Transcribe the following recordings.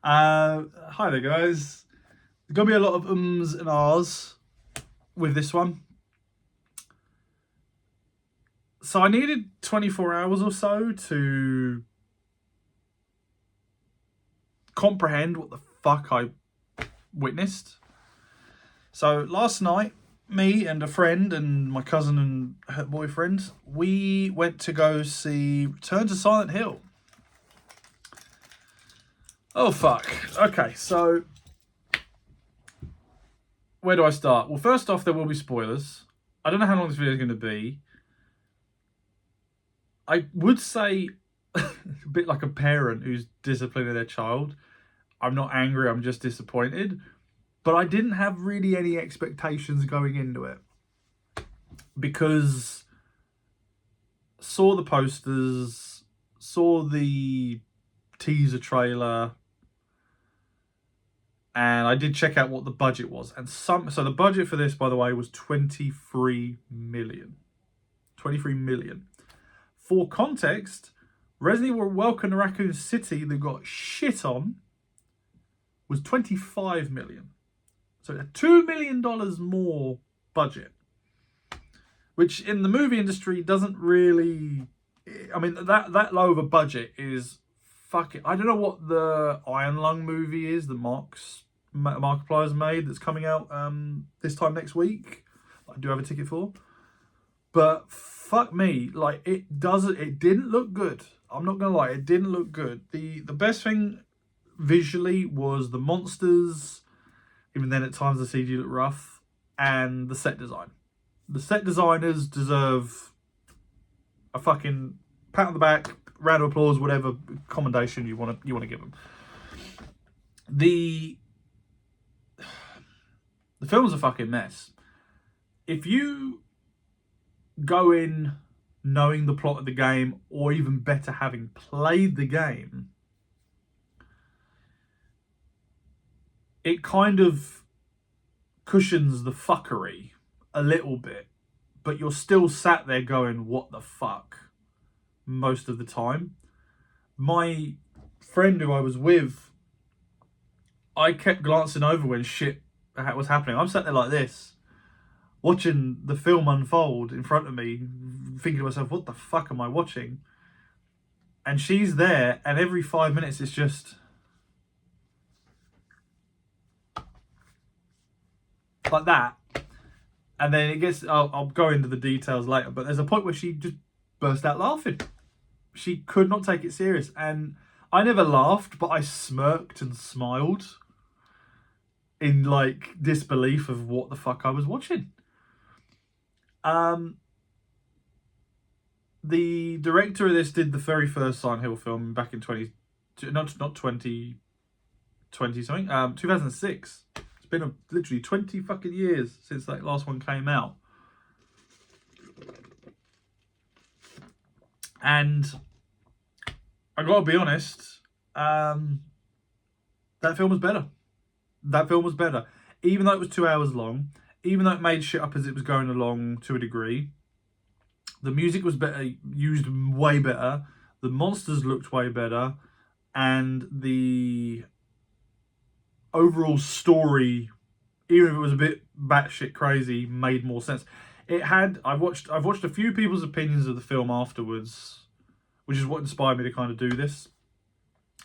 Hi there, guys. There's going to be a lot of ums and ahs with this one. So I needed 24 hours or so to comprehend what the fuck I witnessed. So last night, me and a friend and my cousin and her boyfriend, we went to go see Return to Silent Hill. Oh, fuck. Okay, so where do I start? Well, first off, there will be spoilers. I don't know how long this video is going to be. I would say a bit like a parent who's disciplining their child. I'm not angry, I'm just disappointed. But I didn't have really any expectations going into it. Because saw the posters, saw the teaser trailer, and I did check out what the budget was. And so the budget for this, by the way, was 23 million. 23 million. For context, Resident Evil Welcome to Raccoon City that got shit on was 25 million. So $2 million more budget. Which in the movie industry doesn't really... I mean, that low of a budget is... Fuck it. I don't know what the Iron Lung movie is that Markiplier's made that's coming out this time next week. I do have a ticket for. But fuck me, like it didn't look good. I'm not gonna lie, it didn't look good. The best thing visually was the monsters, even then at times the CG looked rough, and the set design. The set designers deserve a fucking pat on the back, round of applause, whatever commendation you want to give them. The film's a fucking mess. If you go in knowing the plot of the game, or even better, having played the game, it kind of cushions the fuckery a little bit, but you're still sat there going, what the fuck, most of the time. My friend who I was with, I kept glancing over when shit was happening. I'm sat there like this, watching the film unfold in front of me, thinking to myself, what the fuck am I watching? And she's there, and every 5 minutes it's just like that. And then it gets, I'll go into the details later, but there's a point where she just burst out laughing. She could not take it serious. And I never laughed, but I smirked and smiled in like disbelief of what the fuck I was watching. The director of this did the very first Silent Hill film back in 2020 something, 2006. It's been literally 20 fucking years since that last one came out. And I gotta be honest, that film was better. That film was better. Even though it was 2 hours long, even though it made shit up as it was going along to a degree, the music was better, used way better, the monsters looked way better, and the overall story, even if it was a bit batshit crazy, made more sense. It had, I've watched a few people's opinions of the film afterwards, which is what inspired me to kind of do this.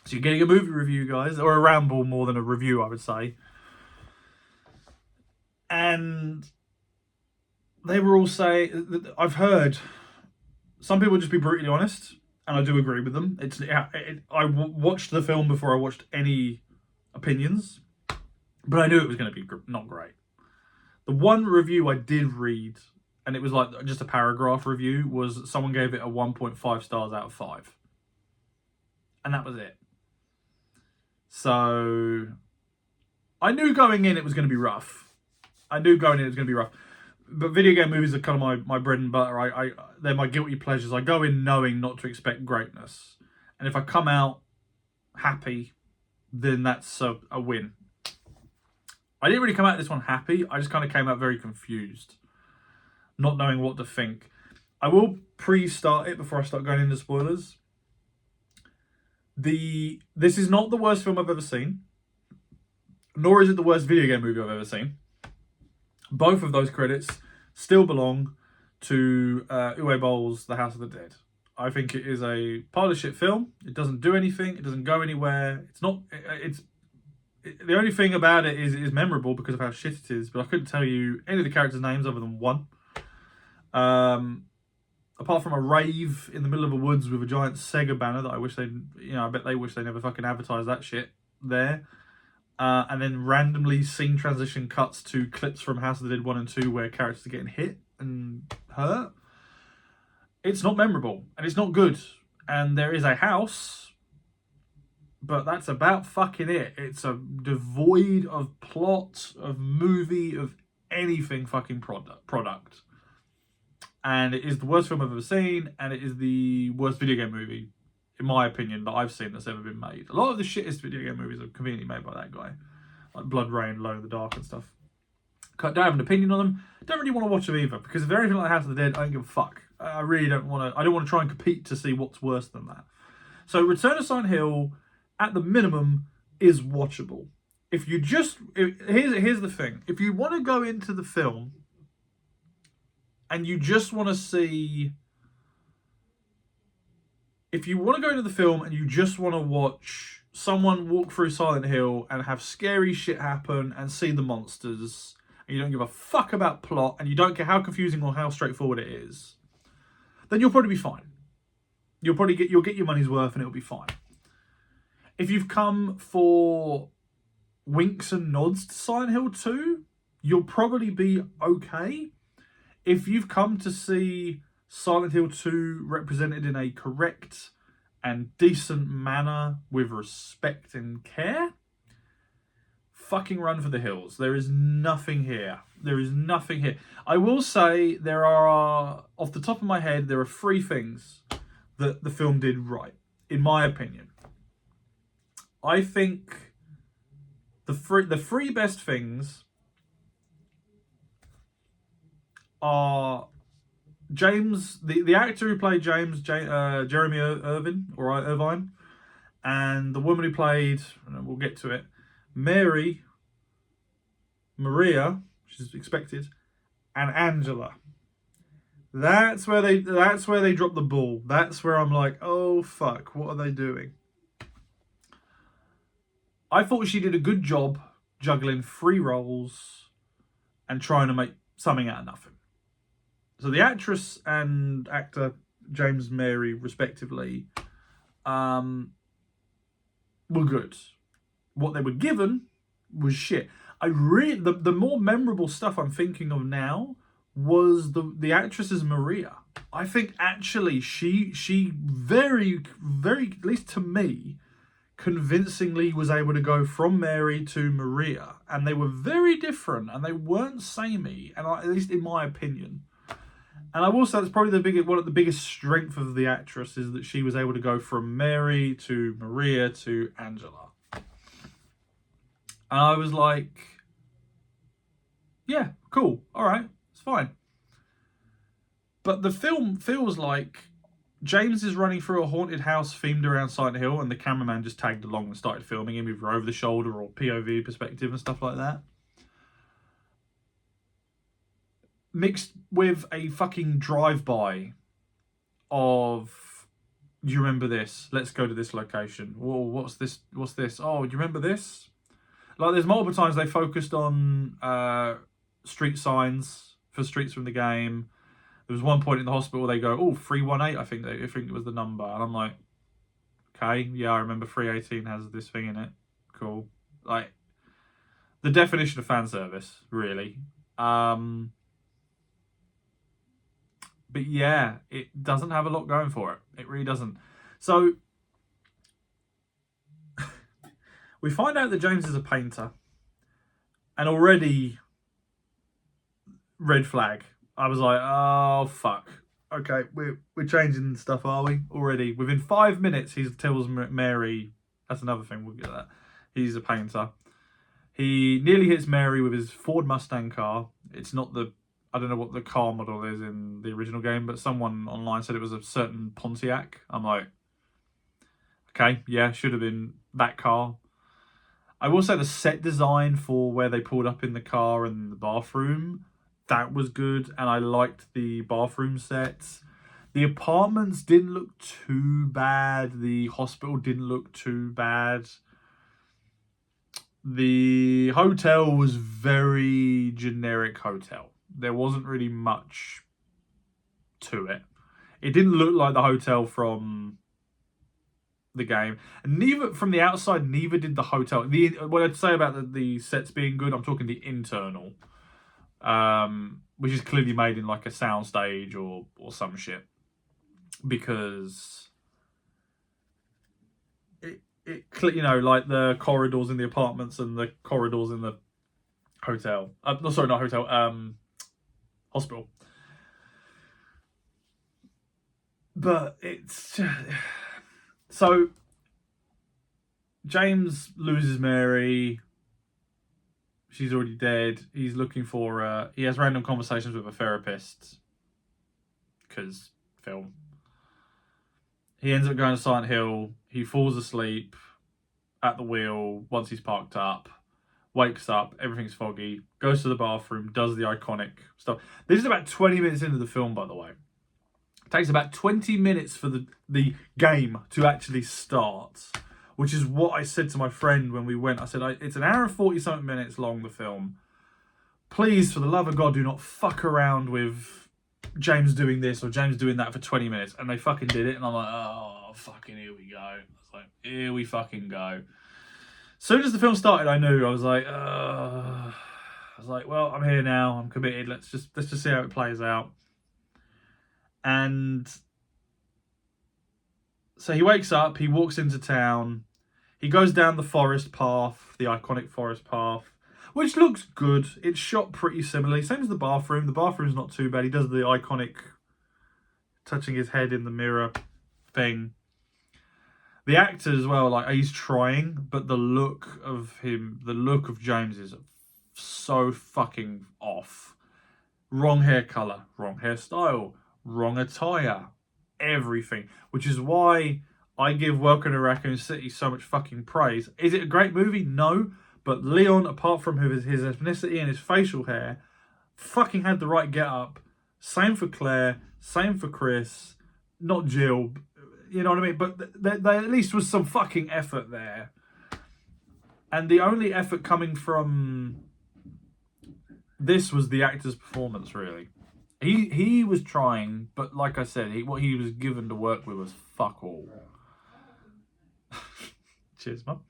So you're getting a movie review, guys, or a ramble more than a review, I would say. And they were all saying, I've heard some people just be brutally honest, and I do agree with them. I watched the film before I watched any opinions, but I knew it was going to be not great. The one review I did read, and it was like just a paragraph review, was someone gave it a 1.5 stars out of 5. And that was it. So I knew going in it was going to be rough. But video game movies are kind of my bread and butter. They're my guilty pleasures. I go in knowing not to expect greatness. And if I come out happy, then that's a win. I didn't really come out of this one happy. I just kind of came out very confused, not knowing what to think. I will pre-start it before I start going into spoilers. This is not the worst film I've ever seen, nor is it the worst video game movie I've ever seen. Both of those credits still belong to Uwe Boll's The House of the Dead. I think it is a pile of shit film. It doesn't do anything. It doesn't go anywhere. It's not. The only thing about it is it is memorable because of how shit it is. But I couldn't tell you any of the characters' names other than one. Apart from a rave in the middle of the woods with a giant Sega banner that I wish they, I bet they wish they never fucking advertised that shit there. And then randomly scene transition cuts to clips from House of the Dead 1 and 2 where characters are getting hit and hurt. It's not memorable and it's not good. And there is a house, but that's about fucking it. It's a devoid of plot, of movie, of anything fucking product. And it is the worst film I've ever seen, and it is the worst video game movie, in my opinion, that I've seen that's ever been made. A lot of the shittest video game movies are conveniently made by that guy. Like Blood Rain, Alone in the Dark and stuff. Don't have an opinion on them. Don't really want to watch them either, because if they're anything like House of the Dead, I don't give a fuck. I really don't want to. I don't want to try and compete to see what's worse than that. So Return of Silent Hill, at the minimum, is watchable. Here's the thing. If you want to go into the film and you just want to see... If you want to go into the film and you just want to watch someone walk through Silent Hill and have scary shit happen and see the monsters, and you don't give a fuck about plot, and you don't care how confusing or how straightforward it is, then you'll probably be fine. You'll get your money's worth and it'll be fine. If you've come for winks and nods to Silent Hill 2, you'll probably be okay. If you've come to see Silent Hill 2 represented in a correct and decent manner with respect and care, fucking run for the hills. There is nothing here. There is nothing here. I will say there are, off the top of my head, there are 3 things that the film did right, in my opinion. I think the three best things are James, the actor who played James, Jeremy Irvine, and the woman who played, we'll get to it, Maria, which is expected, and Angela. That's where they drop the ball. That's where I'm like, oh fuck, what are they doing? I thought she did a good job juggling 3 roles and trying to make something out of nothing. So the actress and actor, James, Mary, respectively, were good. What they were given was shit. The more memorable stuff I'm thinking of now was the actress's Maria. I think actually she very, very, at least to me, convincingly was able to go from Mary to Maria, and they were very different and they weren't samey, and at least in my opinion. And I will say that's probably one of the biggest strength of the actress is that she was able to go from Mary to Maria to Angela. And I was like, yeah, cool, all right, it's fine. But the film feels like James is running through a haunted house themed around Silent Hill, and the cameraman just tagged along and started filming him either over the shoulder or POV perspective and stuff like that. Mixed with a fucking drive-by of, do you remember this? Let's go to this location. Whoa, what's this? What's this? Oh, do you remember this? Like, there's multiple times they focused on street signs for streets from the game. There was one point in the hospital they go, oh, 318, I think it was the number. And I'm like, okay, yeah, I remember 318 has this thing in it. Cool. Like, the definition of fan service, really. But yeah, it doesn't have a lot going for it. It really doesn't. So, we find out that James is a painter. And already, red flag. I was like, oh, fuck. Okay, we're changing stuff, are we? Already. Within 5 minutes, he tells Mary, that's another thing, we'll get to that. He's a painter. He nearly hits Mary with his Ford Mustang car. It's not I don't know what the car model is in the original game, but someone online said it was a certain Pontiac. I'm like, Okay, yeah, should have been that car. I will say the set design for where they pulled up in the car and the bathroom, that was good, and I liked the bathroom sets. The apartments didn't look too bad. The hospital didn't look too bad. The hotel was very generic hotel. There wasn't really much to it. It didn't look like the hotel from the game, and neither from the outside, neither did the hotel. What I'd say about the sets being good, I'm talking the internal, which is clearly made in like a soundstage or some shit, because it you know, like the corridors in the apartments and the corridors in the hotel. No, sorry, not hotel. Hospital. But it's so James loses Mary. She's already dead. He's looking for her. He has random conversations with a therapist. Because film. He ends up going to Silent Hill. He falls asleep at the wheel once he's parked up. Wakes up. Everything's foggy. Goes to the bathroom. Does the iconic stuff. This is about 20 minutes into the film, by the way. It takes about 20 minutes for the game to actually start, which is what I said to my friend when we went. I said, it's an hour and 40-something minutes long, the film. Please, for the love of God, do not fuck around with James doing this or James doing that for 20 minutes. And they fucking did it. And I'm like, oh, fucking here we go. I was like, here we fucking go. As soon as the film started, I knew. I was like, well, I'm here now. I'm committed. Let's just see how it plays out. And so he wakes up, he walks into town, he goes down the forest path, the iconic forest path, which looks good. It's shot pretty similarly. Same as the bathroom. The bathroom's not too bad. He does the iconic touching his head in the mirror thing. The actor as well, like, he's trying, but the look of James is so fucking off. Wrong hair colour, wrong hairstyle, wrong attire, everything. Which is why I give Welcome to Raccoon City so much fucking praise. Is it a great movie? No. But Leon, apart from his ethnicity and his facial hair, fucking had the right get up. Same for Claire, same for Chris, not Jill. You know what I mean? But there at least was some fucking effort there. And the only effort coming from this was the actor's performance, really. He was trying, but like I said, what he was given to work with was fuck all. Cheers, Mum.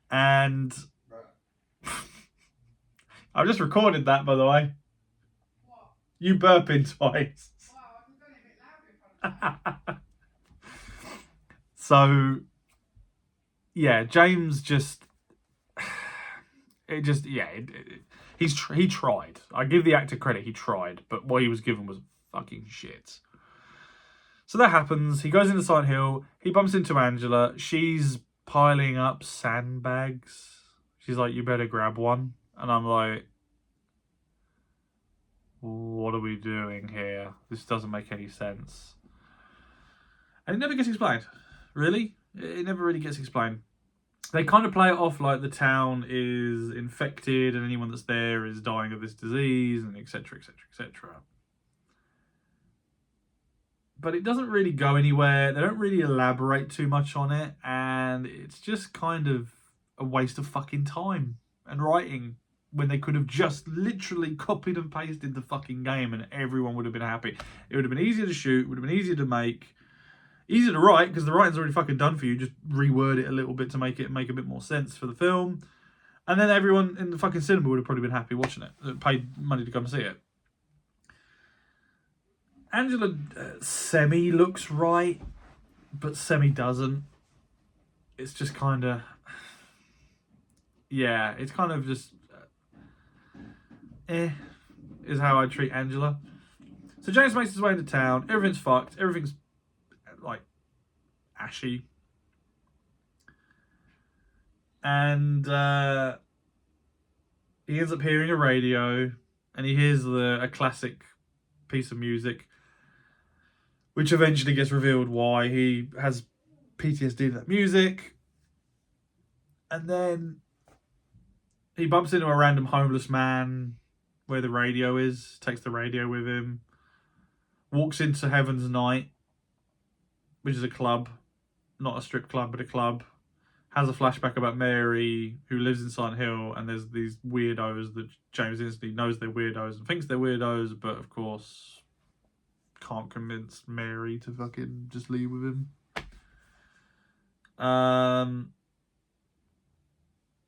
And I've just recorded that, by the way. What? You burping twice. Wow, I can a bit louder. So, yeah, James just... He tried. I give the actor credit, he tried, but what he was given was fucking shit. So that happens. He goes into Silent Hill. He bumps into Angela. She's piling up sandbags. She's like, you better grab one. And I'm like, what are we doing here? This doesn't make any sense. And it never gets explained. Really? It never really gets explained. They kind of play it off like the town is infected and anyone that's there is dying of this disease and etc, etc, etc. But it doesn't really go anywhere. They don't really elaborate too much on it. And it's just kind of a waste of fucking time and writing when they could have just literally copied and pasted the fucking game and everyone would have been happy. It would have been easier to shoot, would have been easier to make. Easier to write, because the writing's already fucking done for you. Just reword it a little bit to make it make a bit more sense for the film. And then everyone in the fucking cinema would have probably been happy watching it. That paid money to come see it. Angela semi looks right, but semi doesn't. It's just kind of... Yeah, it's kind of just... is how I treat Angela. So James makes his way into town. Everything's fucked. Everything's like ashy, and he ends up hearing a radio, and he hears a classic piece of music, which eventually gets revealed why he has PTSD to that music. And then he bumps into a random homeless man where the radio is, takes the radio with him, walks into Heaven's Night, which is a club, not a strip club, but a club, has a flashback about Mary, who lives in Silent Hill, and there's these weirdos that James instantly knows they're weirdos and thinks they're weirdos, but of course can't convince Mary to fucking just leave with him.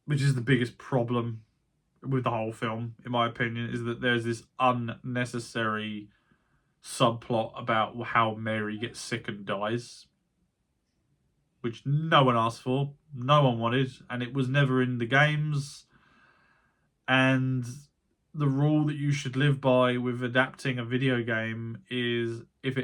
Which is the biggest problem with the whole film, in my opinion, is that there's this unnecessary subplot about how Mary gets sick and dies, which no one asked for, no one wanted, and it was never in the games. And the rule that you should live by with adapting a video game is if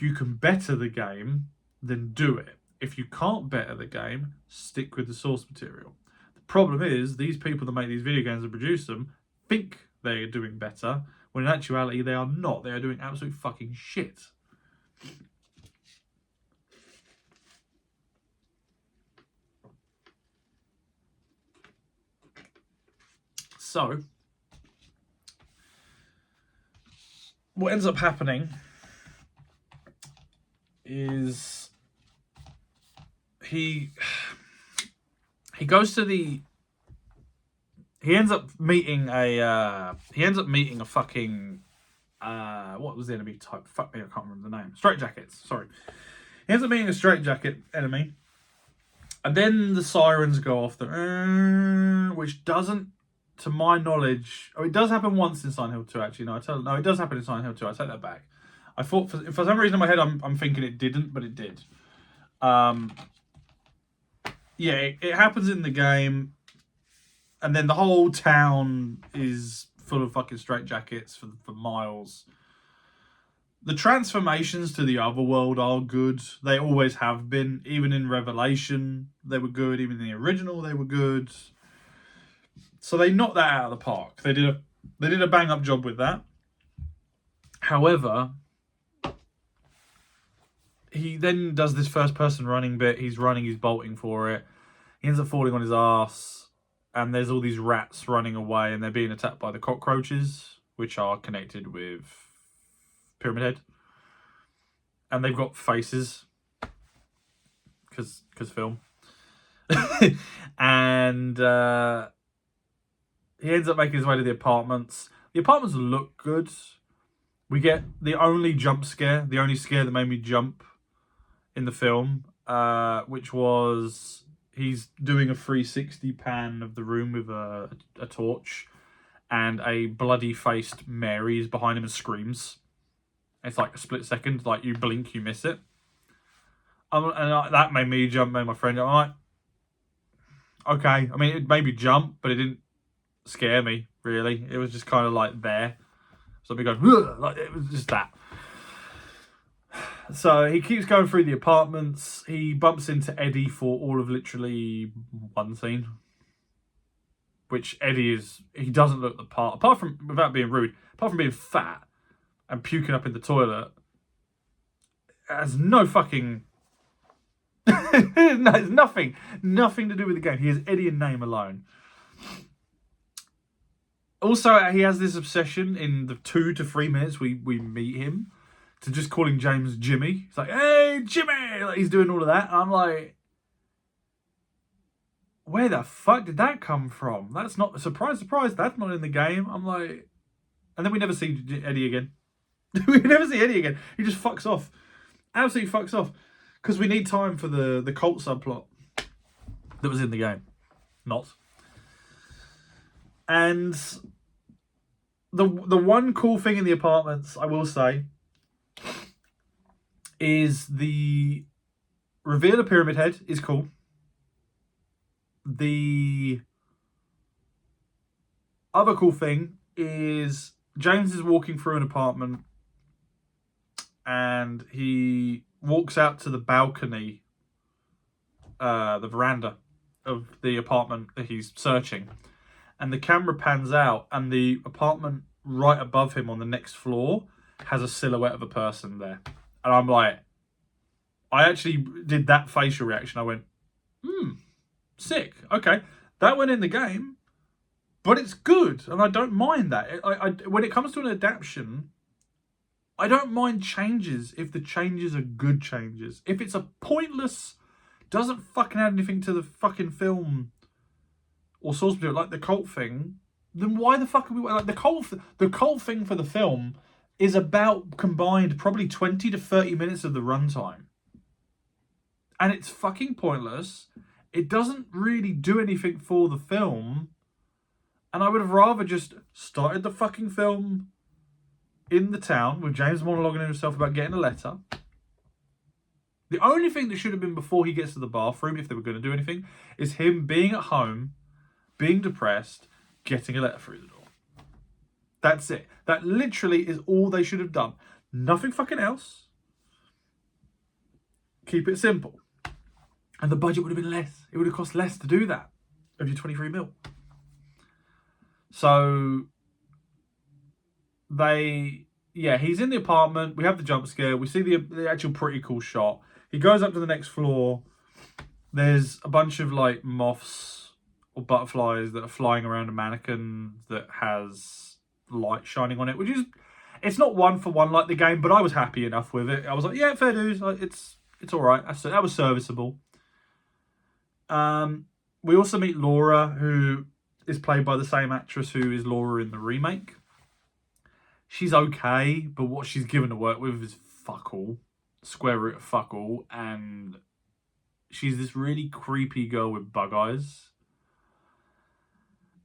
you can better the game, then do it. If you can't better the game, stick with the source material. The problem is, these people that make these video games and produce them think they are doing better, when in actuality they are not. They are doing absolute fucking shit. So, what ends up happening is he goes to the... He ends up meeting a fucking... what was the enemy type? Fuck me, I can't remember the name. Straitjackets, sorry. He ends up meeting a straitjacket enemy. And then the sirens go off, which doesn't, to my knowledge... Oh, it does happen once in Silent Hill 2, actually. No, it does happen in Silent Hill 2. I take that back. I thought, for some reason in my head, I'm thinking it didn't, but it did. Yeah, it happens in the game. And then the whole town is full of fucking straitjackets for miles. The transformations to the other world are good. They always have been. Even in Revelation, they were good. Even in the original, they were good. So they knocked that out of the park. They did a bang up job with that. However, he then does this first person running bit. He's bolting for it. He ends up falling on his ass. And there's all these rats running away, and they're being attacked by the cockroaches, which are connected with Pyramid Head. And they've got faces, because film. And he ends up making his way to the apartments. The apartments look good. We get the only jump scare, the only scare that made me jump in the film, which was... He's doing a 360 pan of the room with a torch, and a bloody-faced Mary is behind him and screams. It's like a split second, like you blink, you miss it. That made me jump, made my friend jump. I'm like, okay. I mean, it made me jump, but it didn't scare me, really. It was just kind of like there. So me going, like, it was just that. So he keeps going through the apartments. He bumps into Eddie for all of literally one scene. Which Eddie is... He doesn't look the part. Apart from, without being rude, apart from being fat and puking up in the toilet, it has no fucking... No, it's nothing to do with the game. He has Eddie in name alone. Also, he has this obsession in the 2 to 3 minutes we meet him, to just calling James Jimmy. It's like, hey, Jimmy! Like, he's doing all of that. And I'm like, where the fuck did that come from? That's not... Surprise, that's not in the game. I'm like... And then we never see Eddie again. We never see Eddie again. He just fucks off. Absolutely fucks off. Because we need time for the cult subplot that was in the game. Not. And the one cool thing in the apartments, I will say, is the reveal of Pyramid Head is cool. The other cool thing is James is walking through an apartment, and he walks out to the balcony, the veranda of the apartment that he's searching. And the camera pans out, and the apartment right above him on the next floor has a silhouette of a person there. And I'm like, I actually did that facial reaction. I went, sick. Okay, that went in the game, but it's good, and I don't mind that. When it comes to an adaptation, I don't mind changes if the changes are good changes. If it's a pointless, doesn't fucking add anything to the fucking film or source material, like the cult thing, then why the fuck are we like the cult thing for the film is about combined probably 20 to 30 minutes of the runtime. And it's fucking pointless. It doesn't really do anything for the film. And I would have rather just started the fucking film in the town with James monologuing himself about getting a letter. The only thing that should have been before he gets to the bathroom, if they were going to do anything, is him being at home, being depressed, getting a letter through the door. That's it. That literally is all they should have done. Nothing fucking else. Keep it simple. And the budget would have been less. It would have cost less to do that of your 23 mil. So he's in the apartment. We have the jump scare. We see the actual pretty cool shot. He goes up to the next floor. There's a bunch of like moths or butterflies that are flying around a mannequin that has light shining on it, which is, it's not one for one like the game, but I was happy enough with it. I was like, yeah, fair dues. Like, it's all right. That was serviceable. We also meet Laura, who is played by the same actress who is Laura in the remake. She's okay, but what she's given to work with is fuck all. Square root of fuck all. And she's this really creepy girl with bug eyes.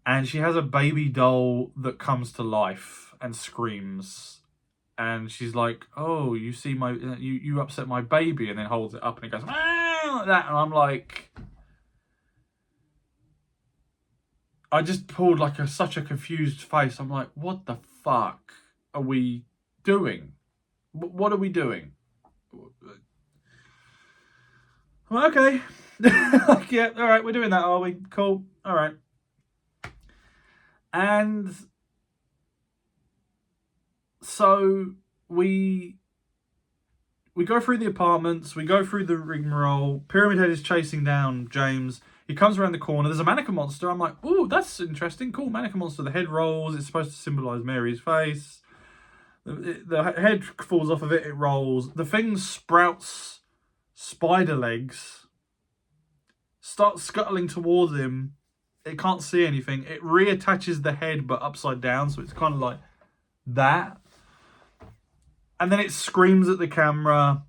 And she has a baby doll that comes to life and screams. And she's like, oh, you see you upset my baby, and then holds it up and it goes, ah, like that. And I'm like, I just pulled like such a confused face. I'm like, what the fuck are we doing? What are we doing? I'm like, okay. Like, yeah, all right, we're doing that, are we? Cool. All right. And so we go through the apartments, we go through the rigmarole. Pyramid Head is chasing down James. He comes around the corner. There's a mannequin monster. I'm like, ooh, that's interesting. Cool, mannequin monster. The head rolls. It's supposed to symbolise Mary's face. The head falls off of it. It rolls. The thing sprouts spider legs. Starts scuttling towards him. It can't see anything. It reattaches the head, but upside down. So it's kind of like that. And then it screams at the camera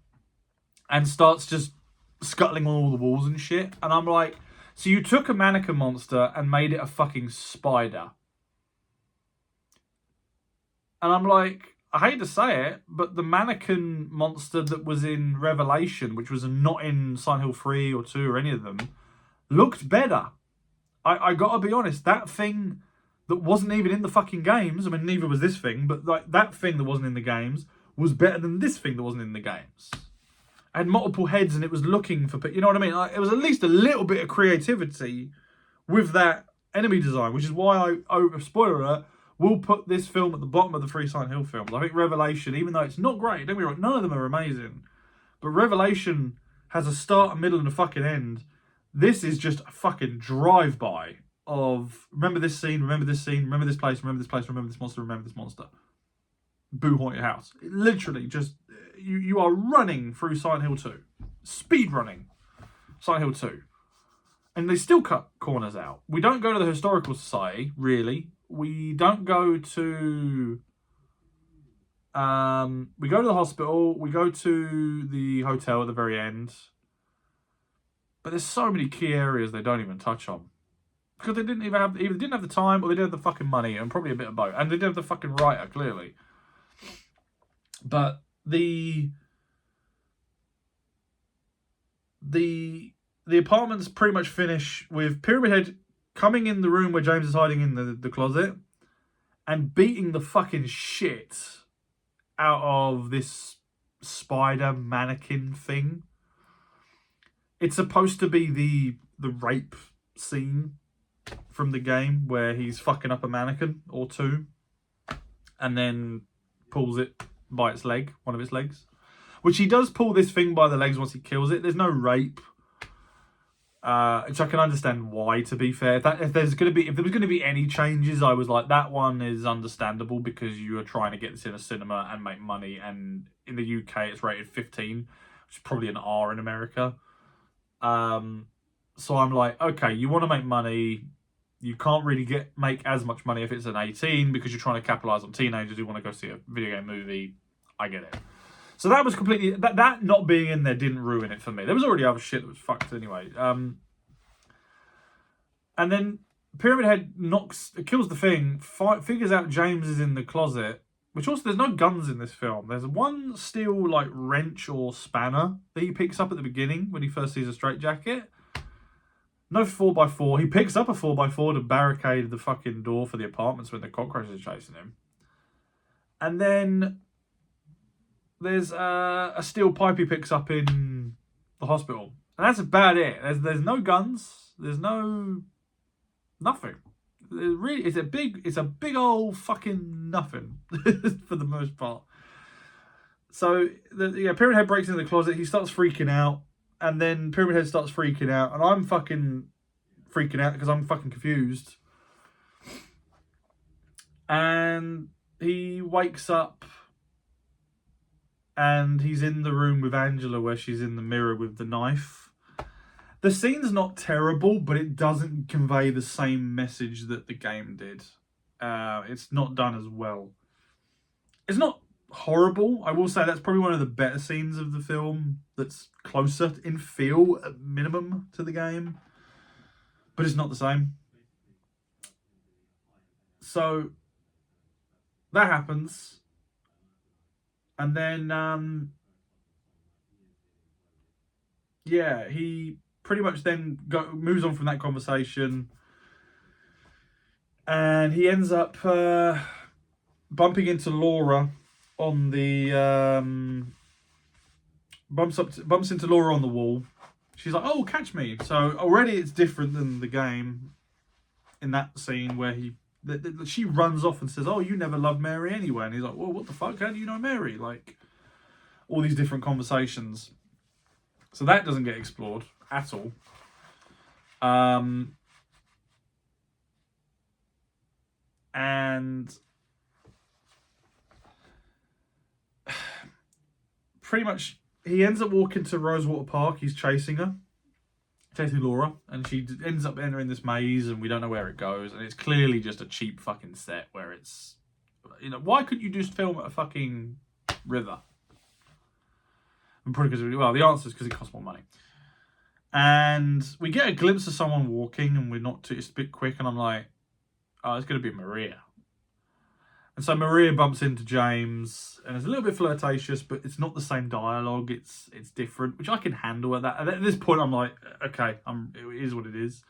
and starts just scuttling on all the walls and shit. And I'm like, so you took a mannequin monster and made it a fucking spider. And I'm like, I hate to say it, but the mannequin monster that was in Revelation, which was not in Silent Hill 3 or 2 or any of them, looked better. I gotta be honest, that thing that wasn't even in the fucking games, I mean, neither was this thing, but like that thing that wasn't in the games was better than this thing that wasn't in the games. It had multiple heads and it was looking for, you know what I mean? Like, it was at least a little bit of creativity with that enemy design, which is why spoiler alert, will put this film at the bottom of the 3 Silent Hill films. I think Revelation, even though it's not great, don't get me wrong, none of them are amazing, but Revelation has a start, a middle, and a fucking end. This is just a fucking drive-by of remember this scene, remember this scene, remember this place, remember this place, remember this monster, remember this monster. Boo Haunted House. It literally just, you are running through Silent Hill 2. Speed running Silent Hill 2. And they still cut corners out. We don't go to the Historical Society, really. We don't go to... we go to the hospital. We go to the hotel at the very end. But there's so many key areas they don't even touch on. Because they didn't even have... Either didn't have the time or they didn't have the fucking money. And probably a bit of both. And they didn't have the fucking writer, clearly. But the apartments pretty much finish with Pyramid Head coming in the room where James is hiding in the closet and beating the fucking shit out of this spider mannequin thing. It's supposed to be the rape scene from the game where he's fucking up a mannequin or two and then pulls it by its leg, one of its legs. which he does pull this thing by the legs once he kills it. There's no rape, which I can understand why. To be fair, if there was going to be any changes, I was like, that one is understandable because you are trying to get this in a cinema and make money, and in the UK it's rated 15, which is probably an R in America. So I'm like, okay, you want to make money. You can't really make as much money if it's an 18 because you're trying to capitalize on teenagers who want to go see a video game movie. I get it. So that was completely... That not being in there didn't ruin it for me. There was already other shit that was fucked anyway. And then Pyramid Head kills the thing, figures out James is in the closet, which also, there's no guns in this film. There's one steel, like, wrench or spanner that he picks up at the beginning when he first sees a straitjacket. No 4x4. He picks up a 4x4 to barricade the fucking door for the apartments when the cockroaches are chasing him. And then there's a steel pipe he picks up in the hospital. And that's about it. There's no guns. There's no... nothing. It's a big old fucking nothing for the most part. So, Pyramid Head breaks into the closet. He starts freaking out. And then Pyramid Head starts freaking out. And I'm fucking freaking out because I'm fucking confused. And he wakes up. And he's in the room with Angela where she's in the mirror with the knife. The scene's not terrible, but it doesn't convey the same message that the game did. It's not done as well. It's not horrible. I will say that's probably one of the better scenes of the film that's closer in feel, at minimum, to the game. But it's not the same. So, that happens. And then, he pretty much then moves on from that conversation. And he ends up bumping into Laura on the... bumps into Laura on the wall. She's like, oh, catch me. So already it's different than the game in that scene where she runs off and says, oh, you never loved Mary anyway. And he's like, well, what the fuck? How do you know Mary? Like, all these different conversations. So that doesn't get explored at all. And pretty much he ends up walking to Rosewater Park. He's chasing Laura, and she ends up entering this maze, and we don't know where it goes. And it's clearly just a cheap fucking set where it's, why couldn't you just film at a fucking river? And probably because, the answer is because it costs more money. And we get a glimpse of someone walking, and it's a bit quick, and I'm like, oh, it's going to be Maria. And so Maria bumps into James, and it's a little bit flirtatious, but it's not the same dialogue. It's different, which I can handle at that. At this point, I'm like, okay, it is what it is.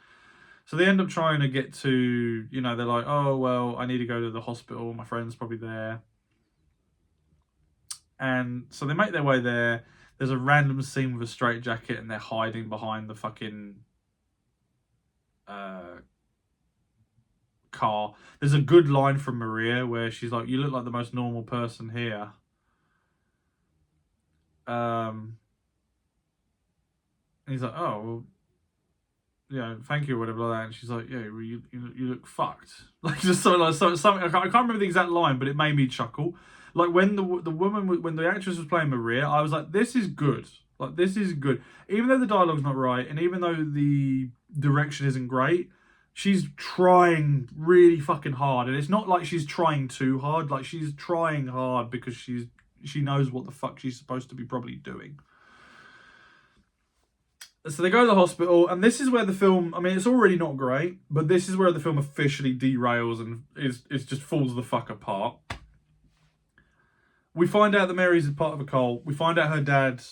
So they end up trying to get to, they're like, oh, well, I need to go to the hospital. My friend's probably there. And so they make their way there. There's a random scene with a straitjacket, and they're hiding behind the fucking car. There's a good line from Maria where she's like, you look like the most normal person here. And he's like, oh, well, thank you or whatever like that. And she's like, yeah, well, you look fucked. Like, just something I can't remember the exact line, but it made me chuckle. Like, when when the actress was playing Maria, I was like, this is good. Like, this is good. Even though the dialogue's not right, and even though the direction isn't great, she's trying really fucking hard. And it's not like she's trying too hard. Like, she's trying hard because she knows what the fuck she's supposed to be probably doing. So they go to the hospital, and this is where the film, it's already not great, but this is where the film officially derails and it just falls the fuck apart. We find out that Mary's part of a cult. We find out her dad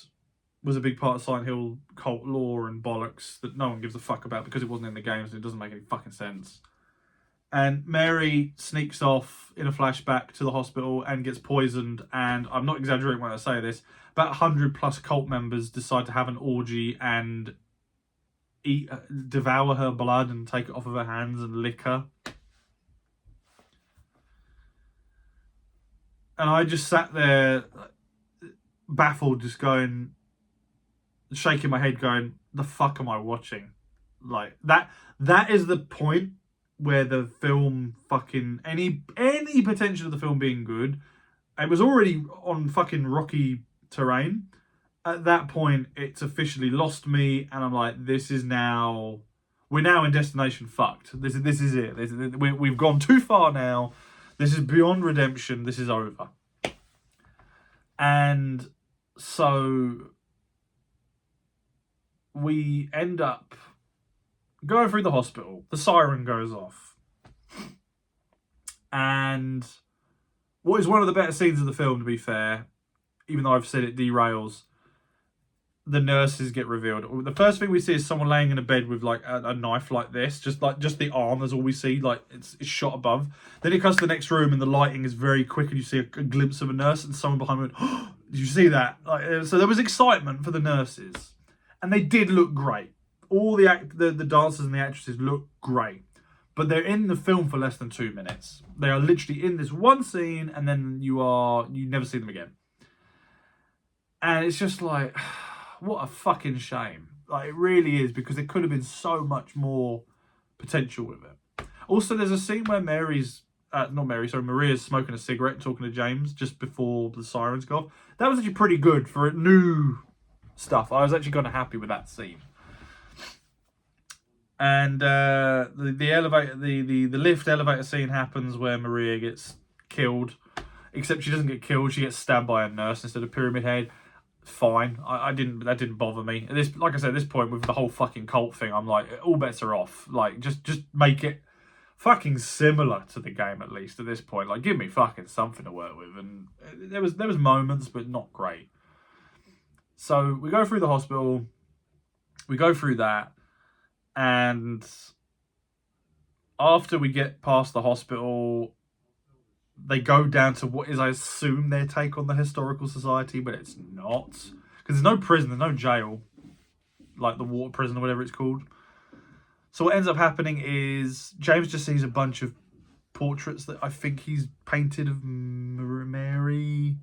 was a big part of Silent Hill cult lore and bollocks that no one gives a fuck about because it wasn't in the games and it doesn't make any fucking sense. And Mary sneaks off in a flashback to the hospital and gets poisoned. And I'm not exaggerating when I say this. About 100 plus cult members decide to have an orgy and devour her blood and take it off of her hands and lick her. And I just sat there baffled, just going, shaking my head, going, the fuck am I watching? Like that is the point where the film fucking any potential of the film being good, it was already on fucking rocky terrain. At that point, it's officially lost me, and I'm like, we're now in destination fucked. This is it. We've gone too far now. This is beyond redemption. This is over. And so we end up going through the hospital. The siren goes off. And what is one of the better scenes of the film, to be fair, even though I've said it derails, the nurses get revealed. The first thing we see is someone laying in a bed with like a knife like this, just the arm. That's all we see. Like it's shot above. Then it comes to the next room, and the lighting is very quick, and you see a glimpse of a nurse, and someone behind me went, oh, did you see that? Like, so there was excitement for the nurses, and they did look great. All the dancers and the actresses look great, but they're in the film for less than 2 minutes. They are literally in this one scene, and then you never see them again. And it's just like, what a fucking shame. Like, it really is, because there could have been so much more potential with it. Also, there's a scene where Maria's smoking a cigarette and talking to James just before the sirens go off. That was actually pretty good for new stuff. I was actually kind of happy with that scene. And the lift elevator scene happens where Maria gets killed. Except she doesn't get killed, she gets stabbed by a nurse instead of Pyramid Head. Fine. That didn't bother me. Like I said, at this point with the whole fucking cult thing, I'm like, all bets are off. Like, just make it fucking similar to the game, at least at this point. Like, give me fucking something to work with. And there was moments, but not great. So we go through the hospital, we go through that, and after we get past the hospital, they go down to what is, I assume, their take on the historical society, but it's not. Because there's no prison, there's no jail. Like the water prison or whatever it's called. So what ends up happening is James just sees a bunch of portraits that I think he's painted of Mary,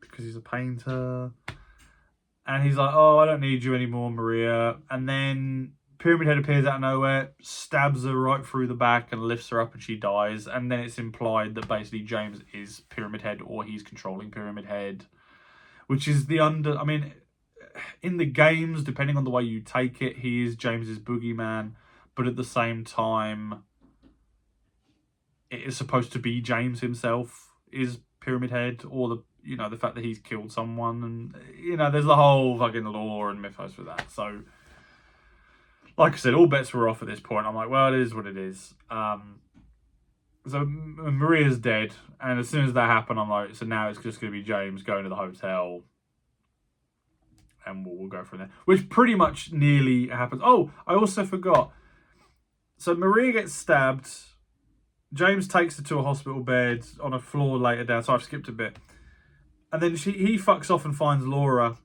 because he's a painter. And he's like, oh, I don't need you anymore, Maria. And then Pyramid Head appears out of nowhere, stabs her right through the back and lifts her up, and she dies. And then it's implied that basically James is Pyramid Head, or he's controlling Pyramid Head. Which is in the games, depending on the way you take it, he is James's boogeyman. But at the same time, it is supposed to be James himself is Pyramid Head, or the fact that he's killed someone. And, there's the whole fucking lore and mythos with that. So, like I said, all bets were off at this point. I'm like, well, it is what it is. So Maria's dead, and as soon as that happened, I'm like, so now it's just going to be James going to the hotel, and we'll go from there. Which pretty much nearly happens. Oh, I also forgot. So Maria gets stabbed. James takes her to a hospital bed on a floor later down, so I've skipped a bit. And then he fucks off and finds Laura,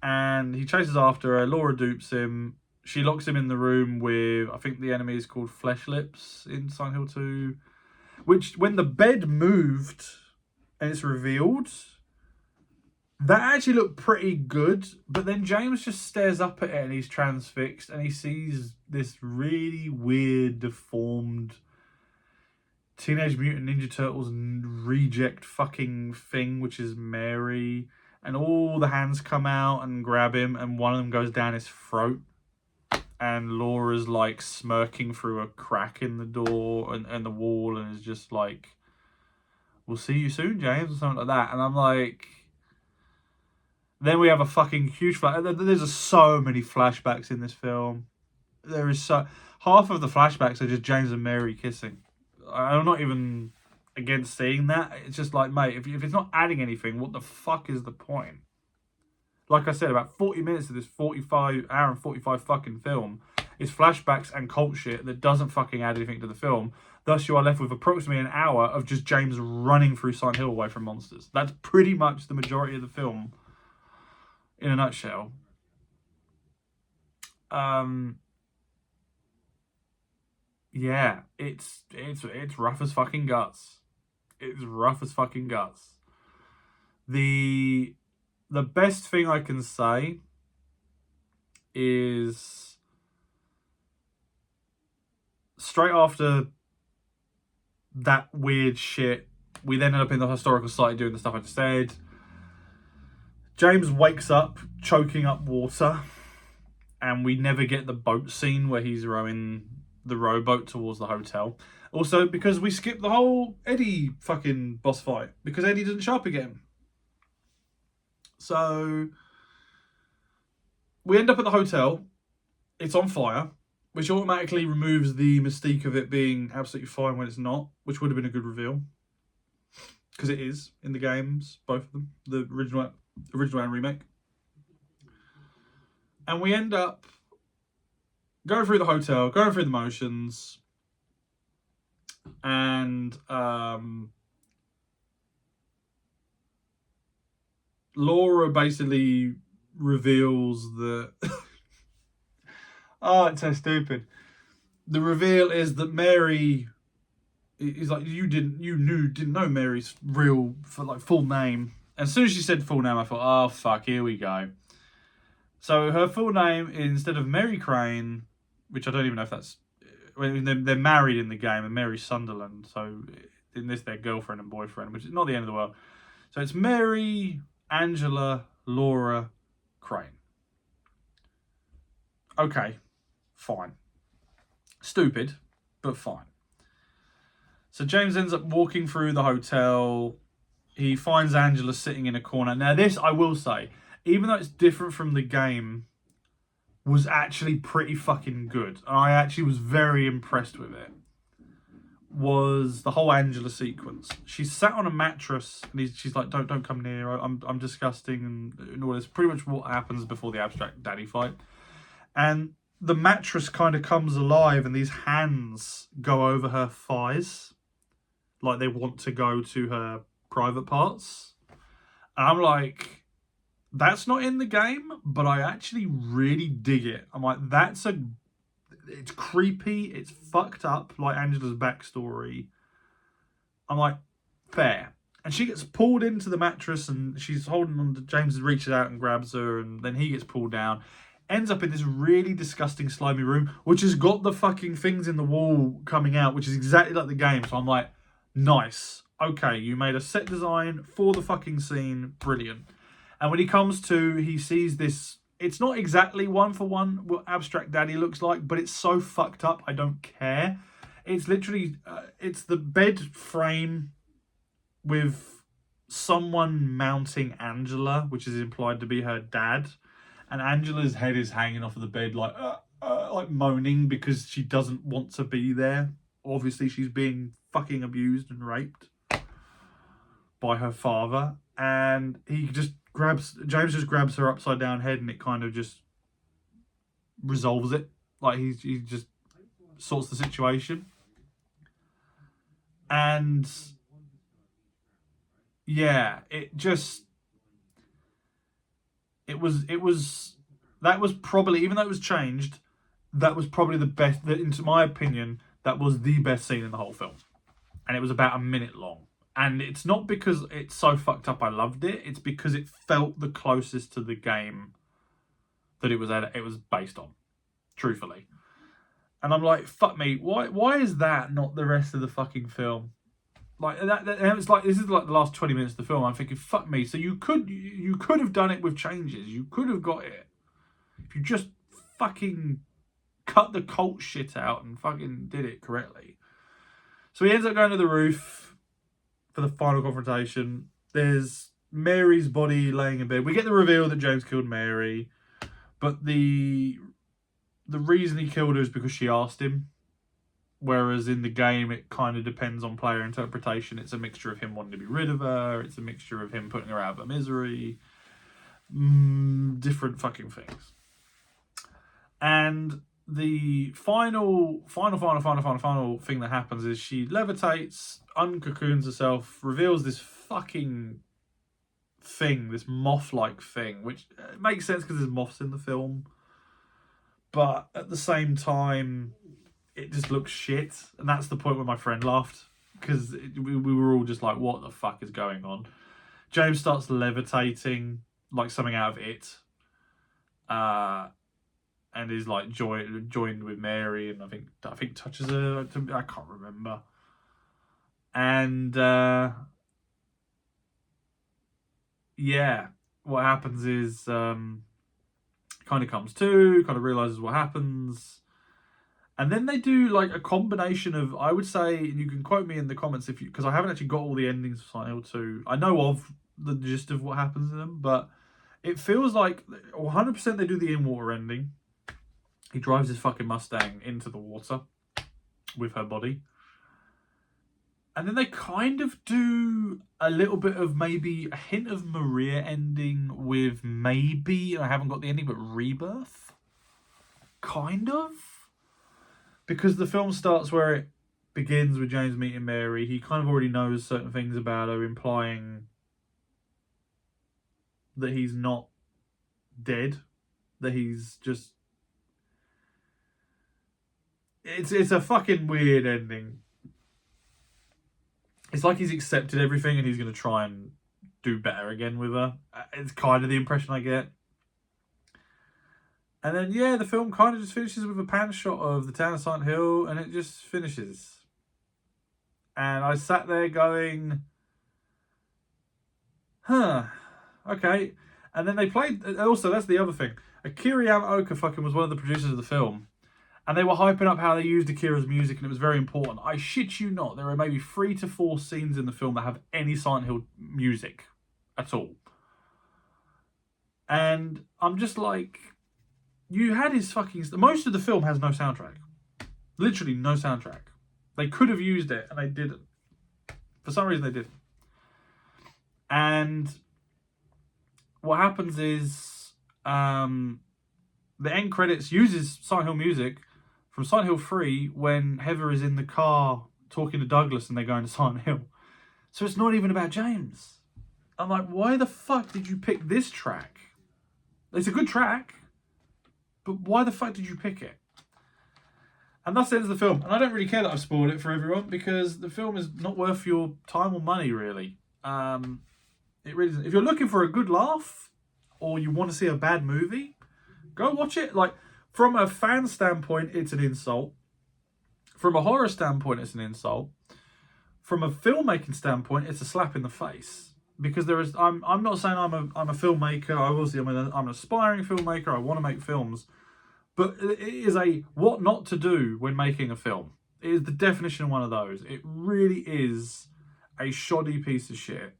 and he chases after her. Laura dupes him. She locks him in the room with, I think the enemy is called Flesh Lips in Silent Hill 2. Which, when the bed moved and it's revealed, that actually looked pretty good. But then James just stares up at it and he's transfixed, and he sees this really weird, deformed Teenage Mutant Ninja Turtles reject fucking thing, which is Mary. And all the hands come out and grab him, and one of them goes down his throat. And Laura's like smirking through a crack in the door and the wall, and is just like, we'll see you soon, James, or something like that. And I'm like, then we have a fucking huge there's so many flashbacks in this film. There is half of the flashbacks are just James and Mary kissing. I'm not even against seeing that. It's just like, mate, if it's not adding anything, what the fuck is the point? Like I said, about 40 minutes of this 45 fucking film is flashbacks and cult shit that doesn't fucking add anything to the film. Thus, you are left with approximately an hour of just James running through Silent Hill away from monsters. That's pretty much the majority of the film in a nutshell. Yeah, it's rough as fucking guts. It's rough as fucking guts. the best thing I can say is straight after that weird shit, we then end up in the historical society doing the stuff I just said. James wakes up choking up water, and we never get the boat scene where he's rowing the rowboat towards the hotel. Also, because we skipped the whole Eddie fucking boss fight, because Eddie doesn't show up again. So we end up at the hotel. It's on fire, which automatically removes the mystique of it being absolutely fine when it's not, which would have been a good reveal. Because it is in the games, both of them, the original and remake. And we end up going through the hotel, going through the motions, and Laura basically reveals that oh, it's so stupid. The reveal is that Mary is like, didn't know Mary's real full name. And as soon as she said full name, I thought, oh fuck, here we go. So her full name, instead of Mary Crane, which I don't even know if that's, they're married in the game, and Mary Sunderland. So in this, they're girlfriend and boyfriend, which is not the end of the world. So it's Mary Angela Laura Crane. Okay, fine. Stupid, but fine. So James ends up walking through the hotel. He finds Angela sitting in a corner. Now this, I will say, even though it's different from the game, was actually pretty fucking good. And I actually was very impressed with it. Was the whole Angela sequence. She's sat on a mattress and she's like, don't come near. I'm disgusting and all this. Pretty much what happens before the abstract daddy fight. And the mattress kind of comes alive and these hands go over her thighs. Like they want to go to her private parts. And I'm like, that's not in the game, but I actually really dig it. I'm like, it's creepy, it's fucked up, like Angela's backstory. I'm like, fair. And she gets pulled into the mattress and she's holding on to James, reaches out and grabs her, and then he gets pulled down. Ends up in this really disgusting slimy room, which has got the fucking things in the wall coming out, which is exactly like the game. So I'm like, nice. Okay, you made a set design for the fucking scene. Brilliant. And when he comes to, he sees this. It's not exactly one for one what Abstract Daddy looks like, but it's so fucked up, I don't care. It's literally, it's the bed frame with someone mounting Angela, which is implied to be her dad. And Angela's head is hanging off of the bed like moaning because she doesn't want to be there. Obviously, she's being fucking abused and raped by her father. And James just grabs her upside down head and it kind of just resolves it. Like he just sorts the situation. And yeah, that was probably, even though it was changed, that was probably the best, into my opinion, that was the best scene in the whole film. And it was about a minute long. And it's not because it's so fucked up I loved it. It's because it felt the closest to the game that it was based on, truthfully. And I'm like, fuck me, why is that not the rest of the fucking film? Like that and it's like, this is like the last 20 minutes of the film. I'm thinking, fuck me. So you could have done it with changes. You could have got it if you just fucking cut the cult shit out and fucking did it correctly. So he ends up going to the roof for the final confrontation. There's Mary's body laying in bed. We get the reveal that James killed Mary, but the reason he killed her is because she asked him. Whereas in the game, it kind of depends on player interpretation. It's a mixture of him wanting to be rid of her. It's a mixture of him putting her out of her misery. Different fucking things. And the final thing that happens is she levitates, uncocoons herself, reveals this fucking thing, this moth-like thing, which makes sense because there's moths in the film. But at the same time, it just looks shit. And that's the point where my friend laughed. Because we were all just like, what the fuck is going on? James starts levitating. like something out of it. And is like joined with Mary, and I think touches her. I can't remember. And yeah, what happens is kind of comes to, kind of realizes what happens, and then they do like a combination of, I would say, and you can quote me in the comments if you, because I haven't actually got all the endings of Silent Hill 2. I know of the gist of what happens in them, but it feels like 100% they do the in-water ending. He drives his fucking Mustang into the water with her body. And then they kind of do a little bit of maybe a hint of Maria ending with maybe, I haven't got the ending, but Rebirth. Kind of. Because the film starts where it begins with James meeting Mary. He kind of already knows certain things about her, implying that he's not dead. That he's just... It's a fucking weird ending. It's like he's accepted everything and he's going to try and do better again with her. It's kind of the impression I get. And then, yeah, the film kind of just finishes with a pan shot of the town of Silent Hill, and it just finishes. And I sat there going, huh, okay. And then they played, also, that's the other thing. Akira Yamaoka fucking was one of the producers of the film. And they were hyping up how they used Akira's music, and it was very important. I shit you not, there are maybe 3 to 4 scenes in the film that have any Silent Hill music at all. And I'm just like, you had his fucking... Most of the film has no soundtrack. Literally no soundtrack. They could have used it, and they didn't. For some reason, they didn't. And what happens is the end credits uses Silent Hill music from Silent Hill 3 when Heather is in the car talking to Douglas and they're going to Silent Hill. So it's not even about James. I'm like, why the fuck did you pick this track? It's a good track, but why the fuck did you pick it? And thus ends the film. And I don't really care that I've spoiled it for everyone, because the film is not worth your time or money, really. It really isn't. If you're looking for a good laugh, or you want to see a bad movie, go watch it. Like, from a fan standpoint, it's an insult. From a horror standpoint, it's an insult. From a filmmaking standpoint, it's a slap in the face. Because there is, I'm not saying I'm a filmmaker. Obviously, I'm an aspiring filmmaker. I want to make films. But it is a what not to do when making a film. It is the definition of one of those. It really is a shoddy piece of shit.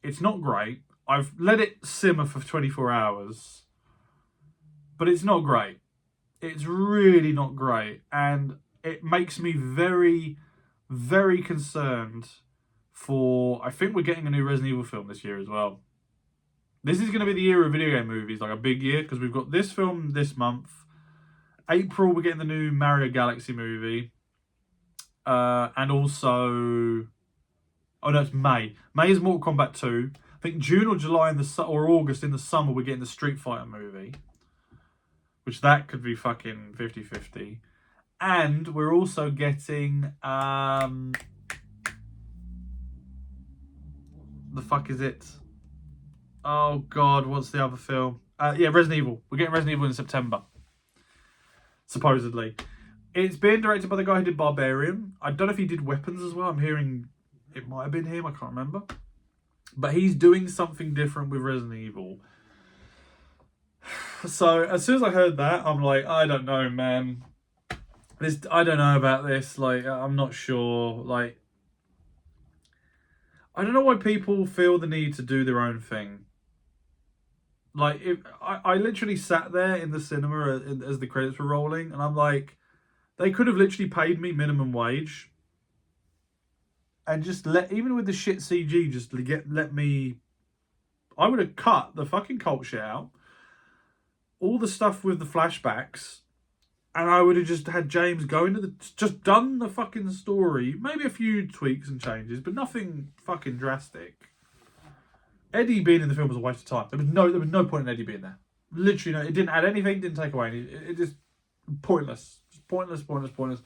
It's not great. I've let it simmer for 24 hours. But it's not great. It's really not great. And it makes me very, very concerned for... I think we're getting a new Resident Evil film this year as well. This is going to be the year of video game movies, like a big year, because we've got this film this month. April, we're getting the new Mario Galaxy movie. And also... Oh, no, it's May. May is Mortal Kombat 2. I think June or July or August in the summer, we're getting the Street Fighter movie. Which that could be fucking 50-50. And we're also getting... the fuck is it? Oh, God, what's the other film? Yeah, Resident Evil. We're getting Resident Evil in September. Supposedly. It's being directed by the guy who did Barbarian. I don't know if he did Weapons as well. I'm hearing it might have been him. I can't remember. But he's doing something different with Resident Evil. So, as soon as I heard that, I'm like, I don't know, man. I don't know about this. Like, I'm not sure. Like, I don't know why people feel the need to do their own thing. Like, I literally sat there in the cinema as the credits were rolling, and I'm like, they could have literally paid me minimum wage, and just even with the shit CG, just let me. I would have cut the fucking cult shit out, all the stuff with the flashbacks, and I would have just had James go into just done the fucking story, maybe a few tweaks and changes, but nothing fucking drastic. Eddie being in the film was a waste of time. There was no point in Eddie being there. Literally, no. It didn't add anything. Didn't take away anything. It just pointless. Just pointless.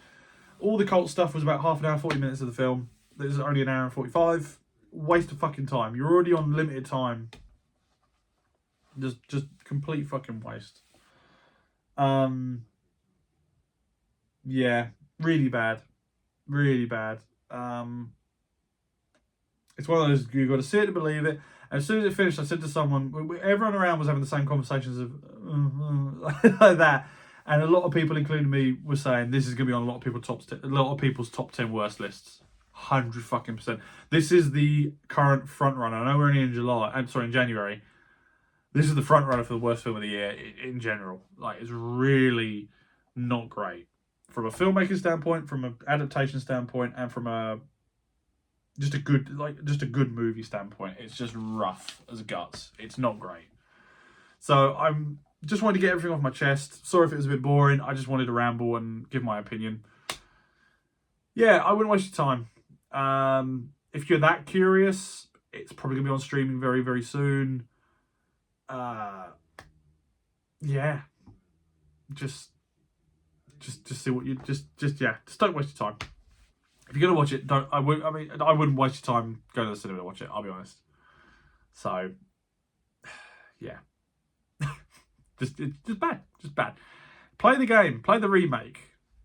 All the cult stuff was about half an hour, 40 minutes of the film. There's only an hour and 45. Waste of fucking time. You're already on limited time. Just complete fucking waste. Yeah, really bad. Really bad. It's one of those, you got to see it to believe it. And as soon as it finished, I said to someone, everyone around was having the same conversations of like that, and a lot of people, including me, were saying this is going to be on a lot of people's top 10 worst lists. 100%. This is the current front runner. I know we're only in July. I'm sorry, in January. This is the front runner for the worst film of the year in general. Like, it's really not great from a filmmaking standpoint, from an adaptation standpoint, and from a just a good movie standpoint. It's just rough as guts. It's not great. So I'm just wanted to get everything off my chest. Sorry if it was a bit boring. I just wanted to ramble and give my opinion. Yeah, I wouldn't waste your time. If you're that curious, it's probably gonna be on streaming very, very soon. Yeah, just see what you just don't waste your time. If you're gonna watch it, I wouldn't waste your time going to the cinema to watch it. I'll be honest. So, yeah, just bad, just bad. Play the game, play the remake,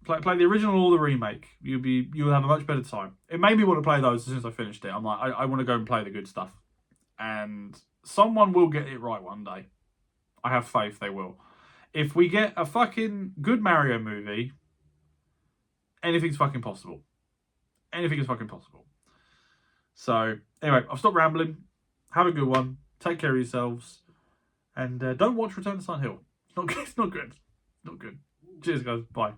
play the original or the remake. You'll have a much better time. It made me want to play those as soon as I finished it. I'm like, I want to go and play the good stuff, and someone will get it right one day. I have faith they will. If we get a fucking good Mario movie, anything's fucking possible. Anything is fucking possible. So, anyway, I've stopped rambling. Have a good one. Take care of yourselves. And don't watch Return to Silent Hill. It's not good. It's not good. Not good. Cheers, guys. Bye.